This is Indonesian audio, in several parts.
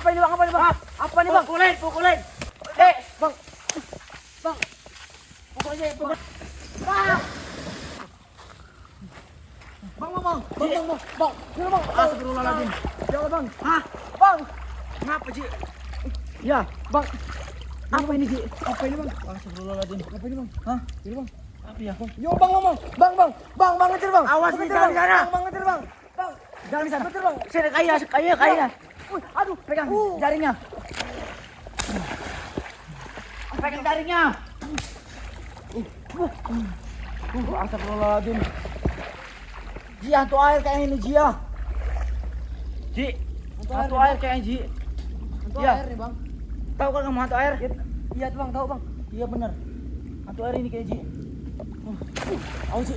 Apa ini bang? Apa ini bang? Apa ini bang? Pukulin. Bang. Bang. Pukul aja, pukul. Bang. Bang. Sini bang. Astagfirullahaladzim. Ya Allah bang. Hah? Bang. Ngapa, Ji? Ya, bang. Apa ini Ji? Apa ini bang? Astagfirullahaladzim. Apa ini bang? Hah? Ini bang. Apa ya? Yo bang ngomong. Bang ngejar bang. Awas nih, jangan di sana. Bang ngejar bang. Bang. Jangan di sana. Ngejar bang. Sini kaya. Aduh, Pegang jaringnya. Pegang jaringnya. Astagfirullahaladzim. Ji, hantu air kayak ini, Ji ya. Ji, hantu air kayak ini, Ji. Hantu Iya. air nih bang. Tahu kan kamu hantu air? Iya tuh bang, tahu bang. Iya benar. Hantu air ini kayak Ji. Awas, Ji.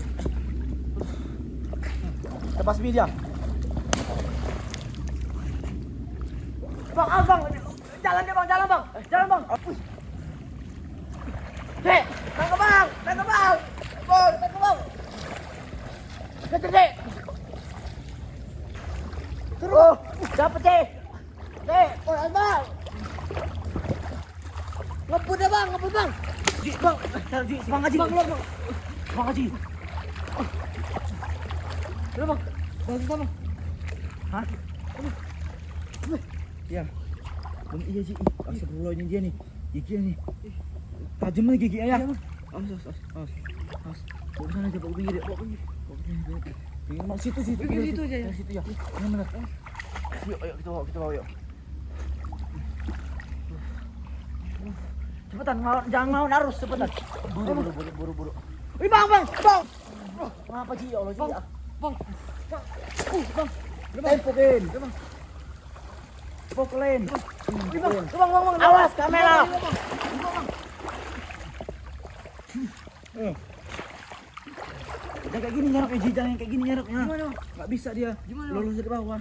Lepas dia. Bang, bang. Jalan deh bang, jalan bang. Jalan bang. Dek, Tangkap bang. Tangkap bang. Bang, tangkap bang. kejar, Dek. Suruh. Dapet, Dek. Dek. Bang. Ngebut ya bang, ngebut bang. Ji, bang. Ji, semangat, Ji. Bang, keluar bang. Semangat, Ji. Keluar bang. Bang, kita bang. Hah? Ya. Bang, iya, Ji. Astagfirullah, ini dia nih. Giginya nih. Tajam nih giginya ya. Awas. Bawa ke sana aja, bawa ke pinggir ya. Bawa ke pinggir. Pinggir, mau situ. Pinggir situ aja, ya. Situ ya. Ini benar. Yuk, ayo kita bawa yuk. Cepetan, jangan mau narus, cepetan. Buru. Wih bang. Ngapa, Ji? Ya Allah, Ji. Bang. Bang. Tempokin. Pukulin. Wih bang. Awas, kamera. Jangan kayak gini nyaroknya, Ji. Jangan kayak gini nyaroknya. Gimana? Nggak bisa dia. Gimana? Lolos dari bawah.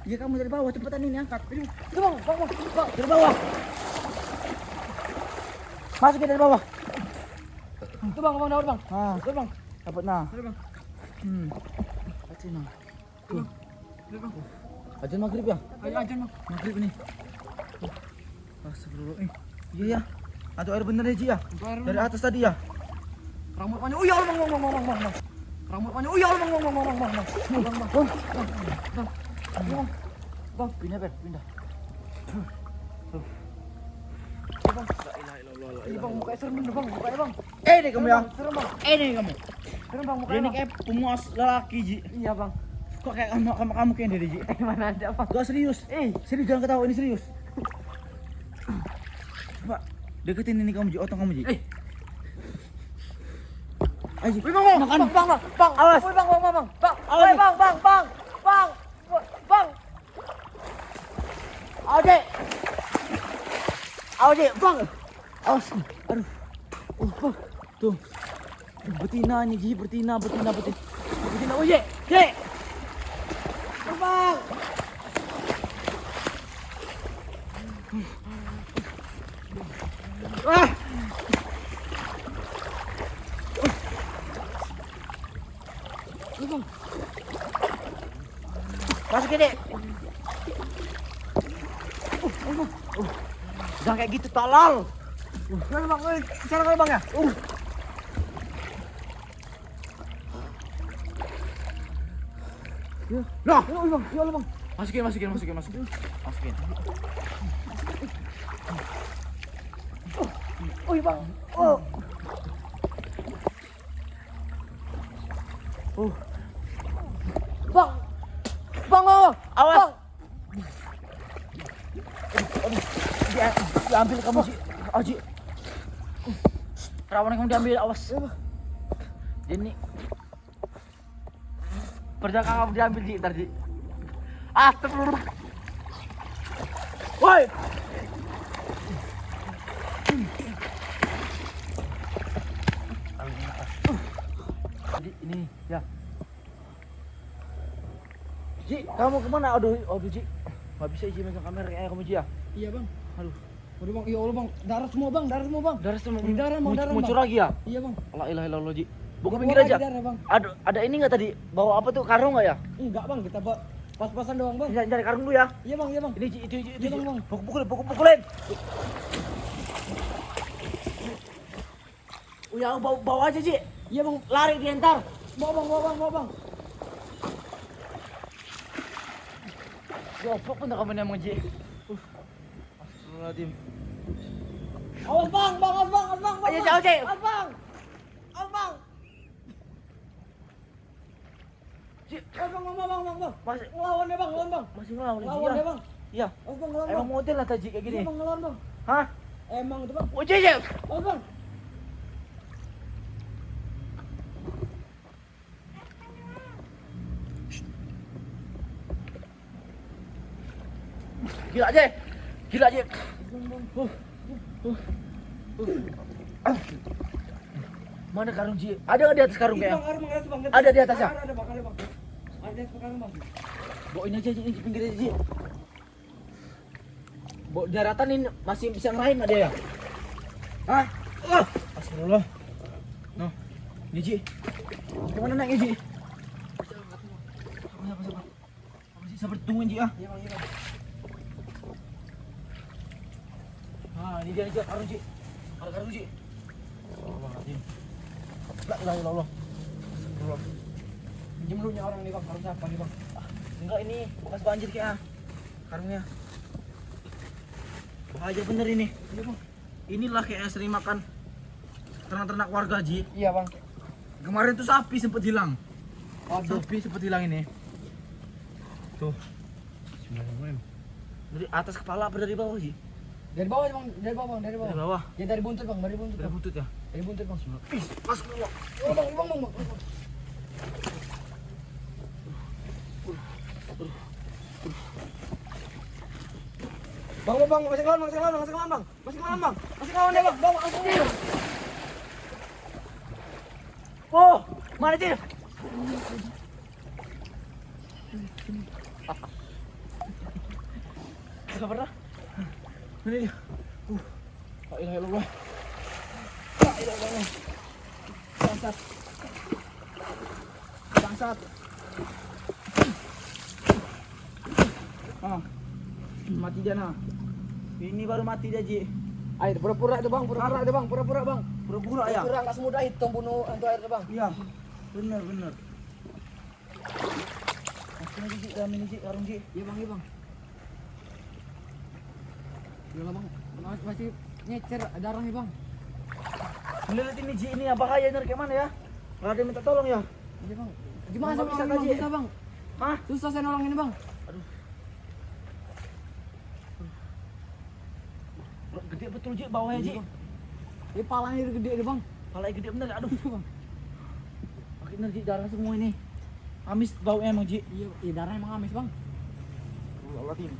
Iya, kamu dari bawah, cepetan ini angkat. Itu bang. Dari bawah. Masukin dari bawah. Itu bang, dapat bang. Nah, Itu bang. dapat nah. Itu bang. Aja nah. Itu bang. Ajan maghrib ya? Ayo aja bang. Maghrib ini. Astagfirullah. Iya ya. Atau air bener ya, Ji ya? Hantu air, Dari bang. atas tadi ya? Rambut panjang. Oh iya bang. Rambut panjang. Oh iya bang. Bang, pindah, Ben, pindah. Iya bang, mukanya serem bener bang. Mukanya bang. Ini kamu ya? Serem bang. Ini kamu. Serem bang Dia mukanya ini bang. kayak pemuas lelaki, Ji. Iya bang. Kok kayak kamu kayak dari Ji? Mana ada bang. Gak serius. Serius, jangan ketawa, ini serius. Coba deketin ini kamu, Ji. Otong kamu, Ji. Ayo, Ji. Wih bang. Makan. Bang. Awas. Wih bang. Bang. Awas. Wih bang. Bang. Awas, Bang. Awas. Aduh. Bang. Tuh. Betina ini, Ji. Betina. Betina. Oh, Ji. Bang. Ah. Masukin, Dek. Jangan kayak gitu, tolol. Sana bang. Sana kali bang ya. Nah, Bang. Ya Allah bang. masukin. Oh iya bang. Bang. Awas. Bang. Diambil kamu, Ji. Oh, Ji. Rawan kamu diambil, awas. Ini perjaka kamu diambil, Ji, ntar, Ji. Astagfirullah. Woi. Ji, ini ya. Ji, kamu kemana? Aduh, Ji. Gak bisa, Ji, megang kamera kayak kamu, Ji ya. Iya bang. Aduh. Waduh bang. Ya Allah bang. Darah semua bang. Darah sama Ini darah, Bang, darah, muncul Bang. lagi ya? Iya bang. La ilaha illallah, Ji. Buka Bawa pinggir lagi aja. darah, Bang. Ada ini enggak tadi? Bawa apa tuh? Karung enggak ya? Enggak bang. Kita bawa Pas-pasan doang bang. Cari karung dulu ya. Iya bang, iya bang. Ini Ji, itu Iya, Bang. Pukulin. Ya bawa aja Ji. Iya bang. Lari dia ntar. Bawa bang. Goblok pun kamu emang Ji. Astagfirullahaladzim. Awas bang. Ayo jauh Ji. Awas bang. Ji, Bang. masih Ngelawan ya bang. masih ngelawan Ji. Ngelawan ya bang. Iya. Awas bang, ngelawan Emang bang. model lah tadi kayak gini. Iya bang, ngelawan bang. Hah? Emang itu bang. Oh Ji. Awas bang. Gila Ji. Mana karung Ji? Ada nggak di atas karung Iya, kayak? bang, ada bang. Ada di atasnya? Ada bang. Ada di atas karung bang. Bawain aja Ji, ini di pinggir aja Ji. Bawa daratan ini masih bisa ngerahin nggak dia ya? Hah? Astagfirullah. Noh, ini Ji. Kemana naiknya Ji? Sabar. Masih sabar tungguin Ji ah. Iya bang. Nah, ini dia aja karung Ji. Ada karung Ji. Astagfirullahaladzim. La ilaha illallah. Astagfirullah. Pinjam dulu nya orang nih bang. Karung siapa nih bang? Enggak ini bekas banjir kayak ah. Karungnya. Bahaya bener ini. Iya bang. Inilah kayak sering makan ternak-ternak warga Ji. Iya bang. Kemarin tuh sapi sempet hilang. Waduh. Sapi sempet hilang ini. Tuh. Dari atas kepala apa dari bawah Ji? Dari bawah bang. Dari bawah. Dari bawah. Ya dari buntut bang. Dari buntut. Dari Bang. buntut ya. Dari buntut bang. Ih, astagfirullah. Oh bang. Bang, masih ngelawan bang. Masih ngelawan ya bang. Bang, langsung dia. Oh, mana Ji? Gak pernah. Ini dia. La ilaha illallah. La ilaha illallah. Bangsat. Ah. Mati dia nah. Ini baru mati dia Ji. Air pura-pura itu bang. Pura-pura bang. Pura-pura ya. Pura nggak semudah itu bunuh hantu air itu bang. Iya. Benar. Masukin aja Ji, dalam ini Ji, karung Ji. Iya bang. Iya bang. Masih nyecer darahnya bang. Melihat ini Ji, ini ya bahaya nih kayak mana ya? Gak ada yang minta tolong ya? Iya bang. Gimana Nggak sih bisa, bang? Ji. Bisa bang. Hah? Susah saya nolongin bang. Gede betul Ji bawahnya Ji. Ini palanya gede deh bang. Palanya gede bener, aduh. Iya bang. Makin Ji darah semua ini. Amis baunya emang Ji. Iya darahnya emang amis bang. Astagfirullahaladzim.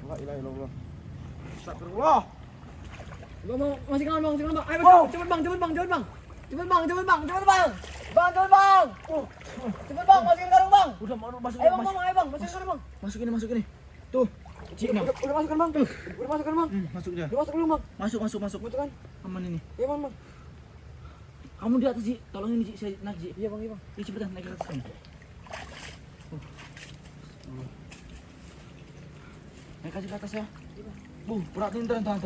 La ilaha illallah. Astagfirullah. Bang, masih ngelawan bang. Ayo Wow. cepet bang. Cepet bang. Cepet bang, masukin karung bang. Udah masuk Ayo bang, masukin karung bang. Masuk ini. Tuh. Ji, nah. Udah masukkan bang. Udah masukkan bang. Masuk dia. Udah masuk dulu bang. Masuk. Betul kan? Aman ini. Iya bang. Kamu di atas Ji. Tolong ini Ji, saya naik Ji. Iya bang. Ih, cepetan naik ke atas sini. Naik aja ke atas ya. Perhatiin tahan.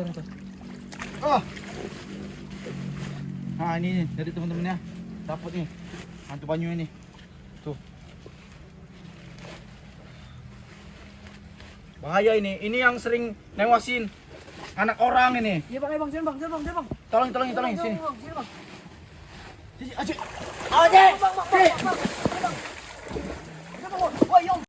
Nah ini dari teman-temannya dapat nih hantu banyu ini. Tuh. Bahaya ini yang sering newasin anak orang ini. Iya bang. Sini bang. Tolong sini. Sini bang. Sini, Acik. Bang.